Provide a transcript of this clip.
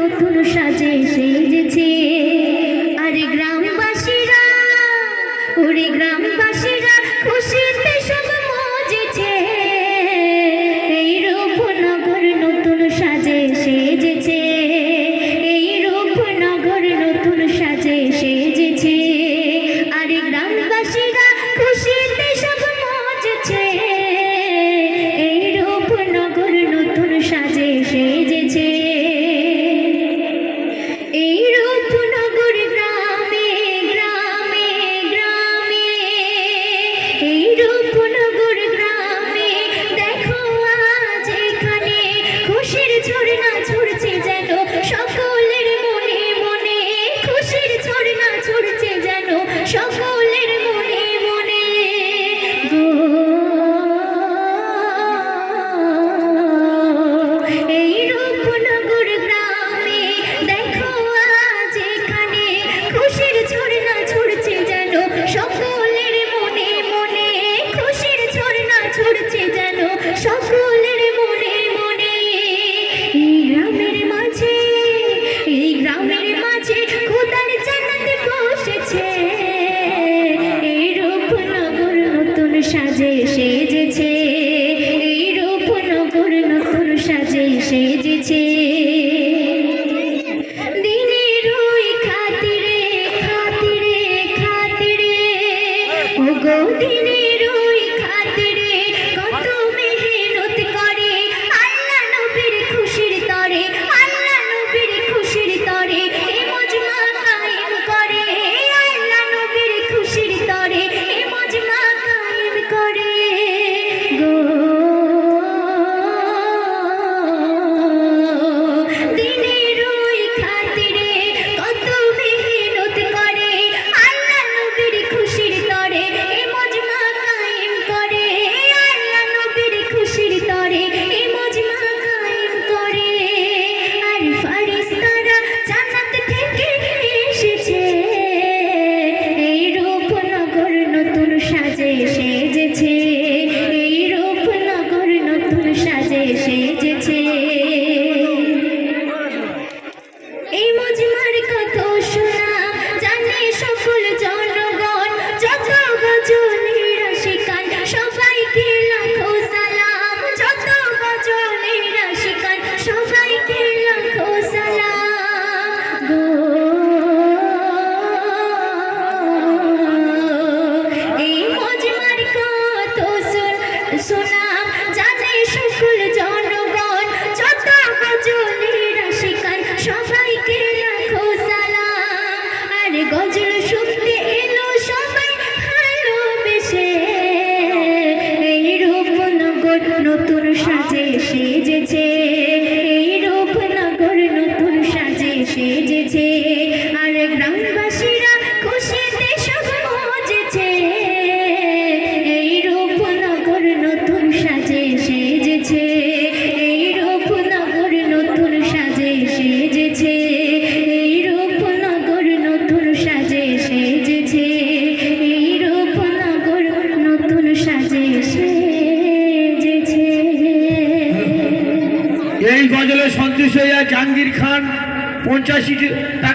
নতুন সাজে সেজেছে। আর গ্রামবাসীরা, ওরে গ্রামবাসীরা খুশিতে সব মজেছে। এই রূপনগর নতুন সাজে সেজেছে, এই রূপনগর নতুন সাজে সেজেছে। আর গ্রামবাসীরা খুশিতে সব মজেছে। এই রূপনগর নতুন সাজে সেজেছে। এই রূপনগর গ্রামে গ্রামে গ্রামে, এই রূপনগর গ্রামে দেখো আজ এখানে খুশির ঝর্ণা ঝরছে যেন সকলের মনে মনে। খুশির ঝর্ণা ঝরছে যেন সকলের মনে মনে গো। এই রূপনগর গ্রামে দেখো আজ এখানে খুশির ঝর্ণা ঝরছে যেন সকলের মনে মনে। খুশির ঝর্ণা ঝরছে যেন সকলের মনে মনে। এই গ্রামের মাঝে, এই গ্রামের মাঝে খোদার জান্নাত বসেছে। এই রূপনগর নতুন সাজে সেজেছে, এই রূপনগর নতুন সাজে সেজেছে। দিনের ওই খাতিরে খাতিরে খাতিরে, ওগো দিনের ওই খাতিরে কত মেহনত করে আল্লাহ নবীর খুশির তরে। আল্লাহ নবীর খুশির তরে এ মজমা কায়েম করে। আল্লাহ নবীর খুশির তরে এ মজমা কায়েম করে গো। দিনের ওই খাতিরে কত মেহনত করে আল্লাহ নবীর খুশির তরে এ মজমা কায়েম করে। আল্লাহ নবীর খুশির তরে এ মজমা কায়েম করে। আর ফারিস্তারা জান্নাত থেকে এসেছে। এই রূপনগর নতুন সাজে সেজেছে, এই রূপনগর নতুন সাজে সেজেছে। এই মজমার কত সুনাম জানে সকল জনগণ। যত গজলের আশিকান সবাইকে লাখো সালাম। যত গজলের আশিকান সবাইকে লাখো সালাম গো। এই মজমার কত সুনাম জানে সকল জনগণ। যত গজলের আশিকান সবাইকে লাখো সালাম। আর গজল শুনতে এলো সবাই ভালোবেসে। এই রূপনগর নতুন সাজে সেজেছে, এই রূপনগর নতুন সাজে সেজেছে। আর গ্রামবাসীরা খুশিতে সব মজেছে। এই রূপনগর নতুন সাজে সেজেছে, এই রূপনগর নতুন সাজে সেজেছে। এই রূপনগর নতুন সাজে সেজেছে, এই রূপনগর নতুন সাজে সেজেছে। এই গজলে সন্তুষ্ট হইয়া জাহাঙ্গীর খান 85 টাকা